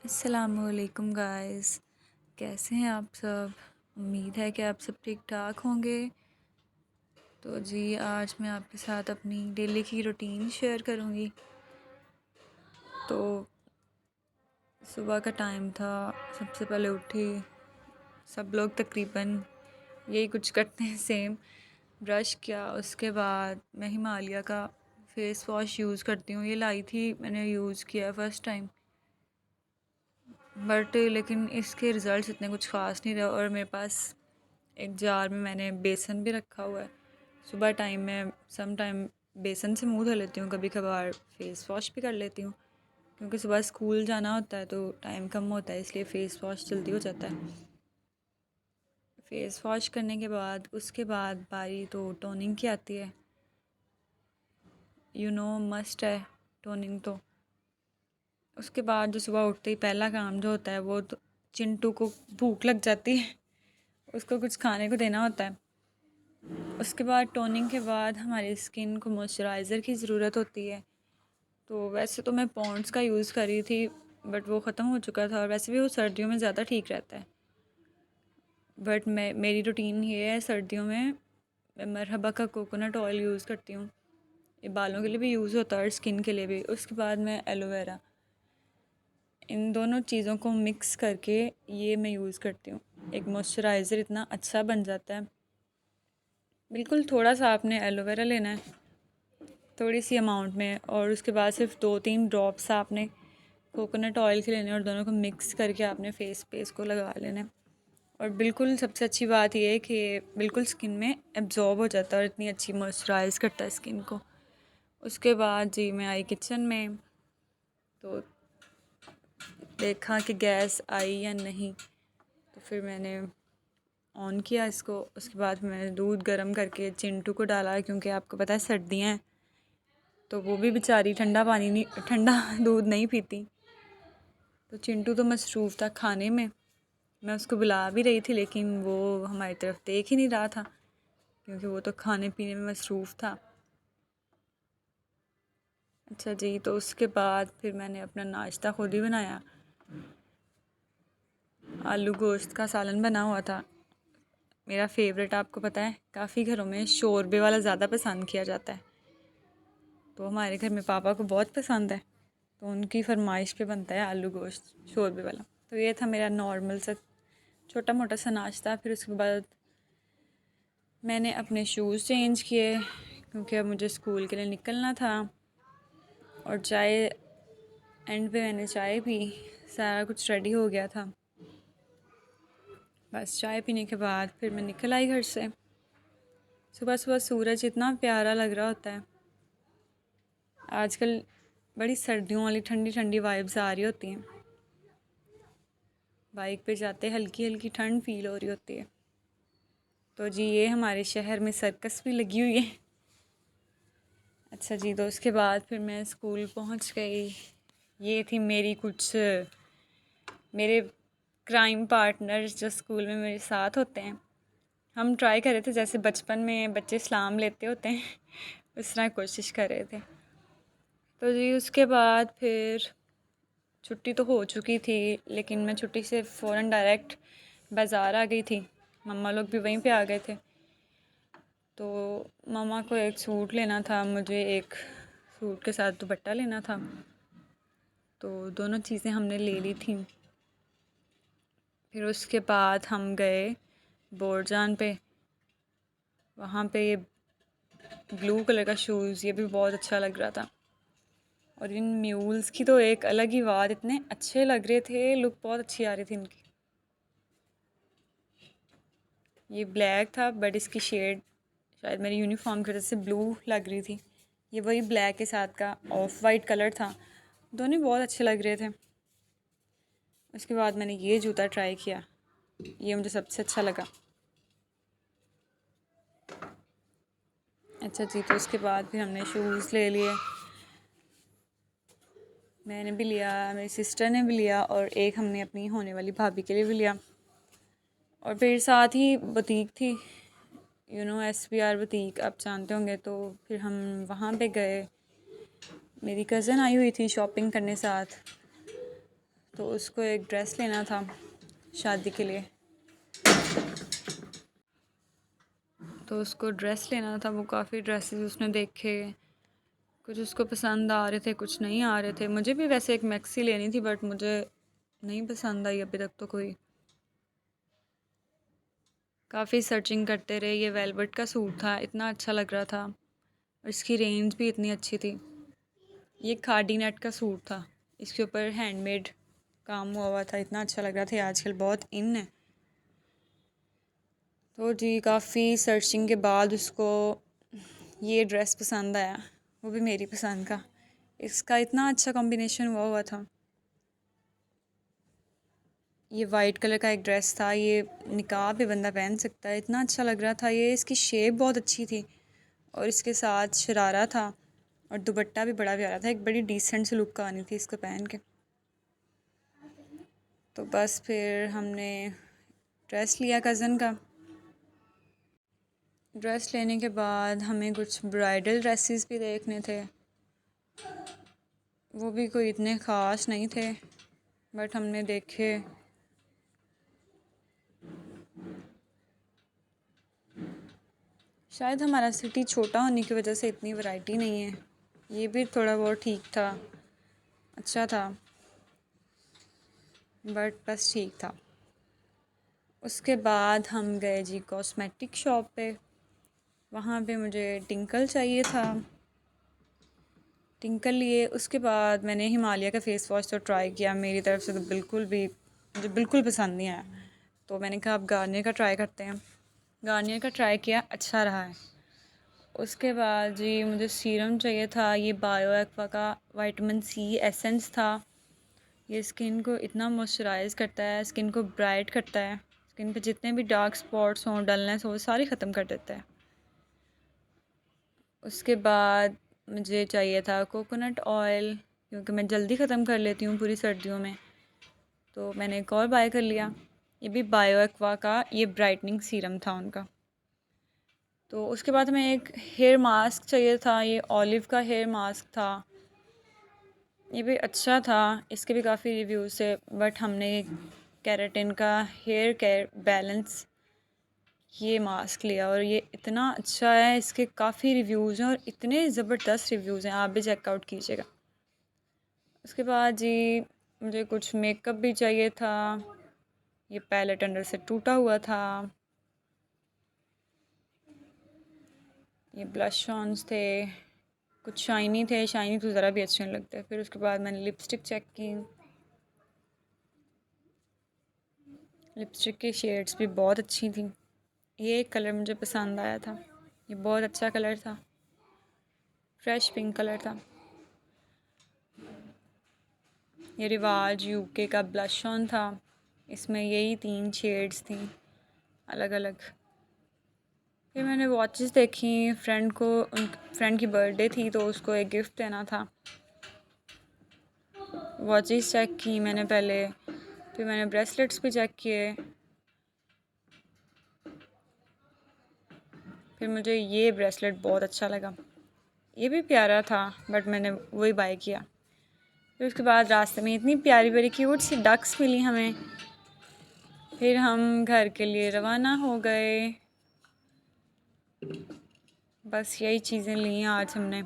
अस्सलामुअलैकुम गाइस। कैसे हैं आप सब? उम्मीद है कि आप सब ठीक ठाक होंगे। तो जी आज मैं आपके साथ अपनी डेली की रूटीन शेयर करूंगी। तो सुबह का टाइम था, सबसे पहले उठी, सब लोग तकरीबन यही कुछ करते हैं सेम। ब्रश किया, उसके बाद मैं हिमालय का फेस वॉश यूज़ करती हूँ। ये लाई थी, मैंने यूज़ किया फर्स्ट टाइम, बट लेकिन इसके रिज़ल्ट्स इतने कुछ ख़ास नहीं रहे। और मेरे पास एक जार में मैंने बेसन भी रखा हुआ है। सुबह टाइम में सम टाइम बेसन से मुंह धो लेती हूँ, कभी कभार फेस वॉश भी कर लेती हूँ, क्योंकि सुबह स्कूल जाना होता है तो टाइम कम होता है, इसलिए फ़ेस वॉश जल्दी हो जाता है। फ़ेस वॉश करने के बाद उसके बाद बारी तो टोनिंग की आती है। मस्ट है टोनिंग तो। उसके बाद जो सुबह उठते ही पहला काम जो होता है वो तो चिंटू को भूख लग जाती है, उसको कुछ खाने को देना होता है। उसके बाद टोनिंग के बाद हमारी स्किन को मॉइस्चराइज़र की ज़रूरत होती है। तो वैसे तो मैं पॉन्ड्स का यूज़ कर रही थी, बट वो ख़त्म हो चुका था, और वैसे भी वो सर्दियों में ज़्यादा ठीक रहता है। बट मेरी रूटीन ये है, सर्दियों में मैं मरहबा का कोकोनट ऑयल यूज़ करती हूँ। ये बालों के लिए भी यूज़ होता है और स्किन के लिए भी। उसके बाद मैं एलोवेरा, इन दोनों चीज़ों को मिक्स करके ये मैं यूज़ करती हूँ। एक मॉइस्चराइज़र इतना अच्छा बन जाता है। बिल्कुल थोड़ा सा आपने एलोवेरा लेना है, थोड़ी सी अमाउंट में, और उसके बाद सिर्फ 2-3 ड्रॉप्स आपने कोकोनट ऑयल के लेने, और दोनों को मिक्स करके आपने फेस पे इसको लगा लेना है। और बिल्कुल सबसे अच्छी बात यह है कि बिल्कुल स्किन में एब्जॉर्ब हो जाता है और इतनी अच्छी मॉइस्चराइज़ करता है स्किन को। उसके बाद जी मैं आई किचन में, तो देखा कि गैस आई या नहीं, तो फिर मैंने ऑन किया इसको। उसके बाद मैंने दूध गर्म करके चिंटू को डाला, क्योंकि आपको पता है सर्दियाँ हैं तो वो भी बेचारी ठंडा पानी नहीं, ठंडा दूध नहीं पीती। तो चिंटू तो मसरूफ़ था खाने में, मैं उसको बुला भी रही थी लेकिन वो हमारी तरफ देख ही नहीं रहा था, क्योंकि वो तो खाने पीने में मसरूफ़ था। अच्छा जी, तो उसके बाद फिर मैंने अपना नाश्ता खुद ही बनाया। आलू गोश्त का सालन बना हुआ था, मेरा फेवरेट। आपको पता है काफ़ी घरों में शोरबे वाला ज़्यादा पसंद किया जाता है, तो हमारे घर में पापा को बहुत पसंद है, तो उनकी फरमाइश पे बनता है आलू गोश्त शोरबे वाला। तो ये था मेरा नॉर्मल सा छोटा मोटा सा नाश्ता। फिर उसके बाद मैंने अपने शूज़ चेंज किए, क्योंकि अब मुझे स्कूल के लिए निकलना था। और चाय, एंड पे मैंने चाय पी, सारा कुछ रेडी हो गया था। बस चाय पीने के बाद फिर मैं निकल आई घर से। सुबह सुबह सूरज इतना प्यारा लग रहा होता है। आजकल बड़ी सर्दियों वाली ठंडी ठंडी वाइब्स आ रही होती हैं। बाइक पे जाते हल्की हल्की ठंड फील हो रही होती है। तो जी ये हमारे शहर में सर्कस भी लगी हुई है। अच्छा जी, तो उसके बाद फिर मैं स्कूल पहुंच गई। ये थी मेरी कुछ मेरे क्राइम पार्टनर्स जो स्कूल में मेरे साथ होते हैं। हम ट्राई कर रहे थे, जैसे बचपन में बच्चे इस्लाम लेते होते हैं उस तरह कोशिश कर रहे थे। तो जी उसके बाद फिर छुट्टी तो हो चुकी थी, लेकिन मैं छुट्टी से फ़ौरन डायरेक्ट बाज़ार आ गई थी। मम्मा लोग भी वहीं पे आ गए थे, तो मम्मा को एक सूट लेना था, मुझे एक सूट के साथ दुपट्टा लेना था, तो दोनों चीज़ें हमने ले ली थी। फिर उसके बाद हम गए बोरजान पे। वहाँ पे ये ब्लू कलर का शूज़, ये भी बहुत अच्छा लग रहा था। और इन म्यूल्स की तो एक अलग ही बात, इतने अच्छे लग रहे थे, लुक बहुत अच्छी आ रही थी इनकी। ये ब्लैक था, बट इसकी शेड शायद मेरी यूनिफॉर्म की वजह से ब्लू लग रही थी। ये वही ब्लैक के साथ का ऑफ वाइट कलर था, दोनों बहुत अच्छे लग रहे थे। उसके बाद मैंने ये जूता ट्राई किया, ये मुझे सबसे अच्छा लगा। अच्छा जी, तो उसके बाद फिर हमने शूज़ ले लिए, मैंने भी लिया, मेरी सिस्टर ने भी लिया, और एक हमने अपनी होने वाली भाभी के लिए भी लिया। और फिर साथ ही बुटीक थी, SPR बुटीक आप जानते होंगे, तो फिर हम वहाँ पे गए। मेरी कज़न आई हुई थी शॉपिंग करने साथ, तो उसको एक ड्रेस लेना था शादी के लिए। तो उसको ड्रेस लेना था, वो काफ़ी ड्रेसेस उसने देखे, कुछ उसको पसंद आ रहे थे, कुछ नहीं आ रहे थे। मुझे भी वैसे एक मैक्सी लेनी थी बट मुझे नहीं पसंद आई अभी तक तो कोई। काफ़ी सर्चिंग करते रहे। ये वेलवेट का सूट था, इतना अच्छा लग रहा था और इसकी रेंज भी इतनी अच्छी थी। ये खादी नेट का सूट था, इसके ऊपर हैंडमेड काम हुआ हुआ था, इतना अच्छा लग रहा था। आजकल बहुत इन है। तो जी काफ़ी सर्चिंग के बाद उसको ये ड्रेस पसंद आया, वो भी मेरी पसंद का। इसका इतना अच्छा कॉम्बिनेशन हुआ हुआ था। ये वाइट कलर का एक ड्रेस था, ये निकाब पे बंदा पहन सकता है, इतना अच्छा लग रहा था ये। इसकी शेप बहुत अच्छी थी और इसके साथ शरारा था और दुपट्टा भी बड़ा प्यारा था। एक बड़ी डिसेंट सी लुक आनी थी इसको पहन के। तो बस फिर हमने ड्रेस लिया कज़न का। ड्रेस लेने के बाद हमें कुछ ब्राइडल ड्रेसेस भी देखने थे, वो भी कोई इतने ख़ास नहीं थे बट हमने देखे। शायद हमारा सिटी छोटा होने की वजह से इतनी वैरायटी नहीं है। ये भी थोड़ा बहुत ठीक था, अच्छा था बट बस ठीक था। उसके बाद हम गए जी कॉस्मेटिक शॉप पे। वहाँ पे मुझे टिंकल चाहिए था, टिंकल लिए। उसके बाद मैंने हिमालय का फ़ेस वॉश तो ट्राई किया, मेरी तरफ से तो बिल्कुल भी मुझे बिल्कुल पसंद नहीं आया। तो मैंने कहा अब गार्नियर का ट्राई करते हैं। गार्नियर का ट्राई किया, अच्छा रहा है। उसके बाद जी मुझे सीरम चाहिए था, ये बायो एक्वा का विटामिन सी एसेंस था। ये स्किन को इतना मॉइस्चराइज़ करता है, स्किन को ब्राइट करता है, स्किन पे जितने भी डार्क स्पॉट्स हों, डलनेस हो, वो सारी ख़त्म कर देता है। उसके बाद मुझे चाहिए था कोकोनट ऑयल, क्योंकि मैं जल्दी ख़त्म कर लेती हूँ पूरी सर्दियों में। तो मैंने एक और बाय कर लिया। ये भी बायो एक्वा का ये ब्राइटनिंग सीरम था उनका। तो उसके बाद हमें एक हेयर मास्क चाहिए था, ये ऑलिव का हेयर मास्क था। ये भी अच्छा था, इसके भी काफ़ी रिव्यूज़ थे बट हमने केराटिन का हेयर केयर बैलेंस ये मास्क लिया और ये इतना अच्छा है। इसके काफ़ी रिव्यूज़ हैं और इतने ज़बरदस्त रिव्यूज़ हैं, आप भी चेकआउट कीजिएगा। उसके बाद जी मुझे कुछ मेकअप भी चाहिए था, ये पैलेट अंदर से टूटा हुआ था। ये ब्लश ऑन्स थे, कुछ शाइनी थे, शाइनी तो ज़रा भी अच्छे नहीं लगते। फिर उसके बाद मैंने लिपस्टिक चेक की, लिपस्टिक की शेड्स भी बहुत अच्छी थी। ये एक कलर मुझे पसंद आया था, ये बहुत अच्छा कलर था, फ्रेश पिंक कलर था। ये रिवाज यूके का ब्लश ऑन था, इसमें यही 3 शेड्स थी अलग अलग। फिर मैंने वॉचेस देखी, फ्रेंड की बर्थडे थी तो उसको एक गिफ्ट देना था। वॉचेस चेक की मैंने पहले, फिर मैंने ब्रेसलेट्स भी चेक किए। फिर मुझे ये ब्रेसलेट बहुत अच्छा लगा, ये भी प्यारा था बट मैंने वही बाय किया। फिर उसके बाद रास्ते में इतनी प्यारी प्यारी क्यूट सी डक्स मिली हमें। फिर हम घर के लिए रवाना हो गए। बस यही चीज़ें ली हैं आज हमने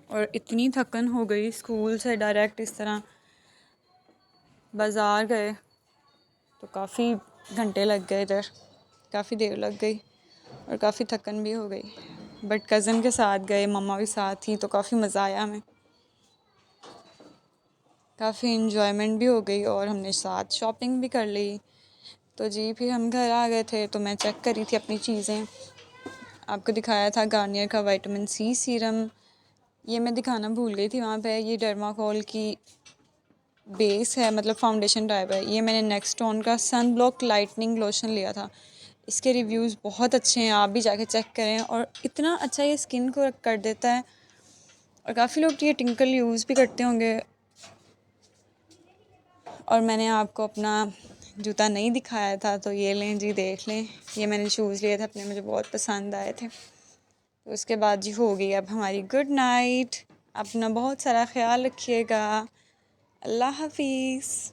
और इतनी थकन हो गई। स्कूल से डायरेक्ट इस तरह बाज़ार गए तो काफ़ी घंटे लग गए, इधर काफ़ी देर लग गई और काफ़ी थकन भी हो गई। बट कज़न के साथ गए, मम्मा भी साथ थी तो काफ़ी मज़ा आया हमें, काफ़ी इन्जॉयमेंट भी हो गई और हमने साथ शॉपिंग भी कर ली। तो जी फिर हम घर आ गए थे तो मैं चेक करी थी अपनी चीज़ें। आपको दिखाया था गार्नियर का विटामिन सी सीरम, ये मैं दिखाना भूल गई थी वहाँ पे। ये डर्माकोल की बेस है, मतलब फाउंडेशन टाइप है। ये मैंने नेक्स्टॉन का सन ब्लॉक लाइटनिंग लोशन लिया था, इसके रिव्यूज़ बहुत अच्छे हैं, आप भी जाके चेक करें। और इतना अच्छा ये स्किन को कर देता है और काफ़ी लोग ये टिंकल यूज़ भी करते होंगे। और मैंने आपको अपना जूता नहीं दिखाया था तो ये लें जी, देख लें। ये मैंने शूज़ लिए थे अपने, मुझे बहुत पसंद आए थे। तो उसके बाद जी हो गई अब हमारी गुड नाइट। अपना बहुत सारा ख्याल रखिएगा। अल्लाह हाफिज़।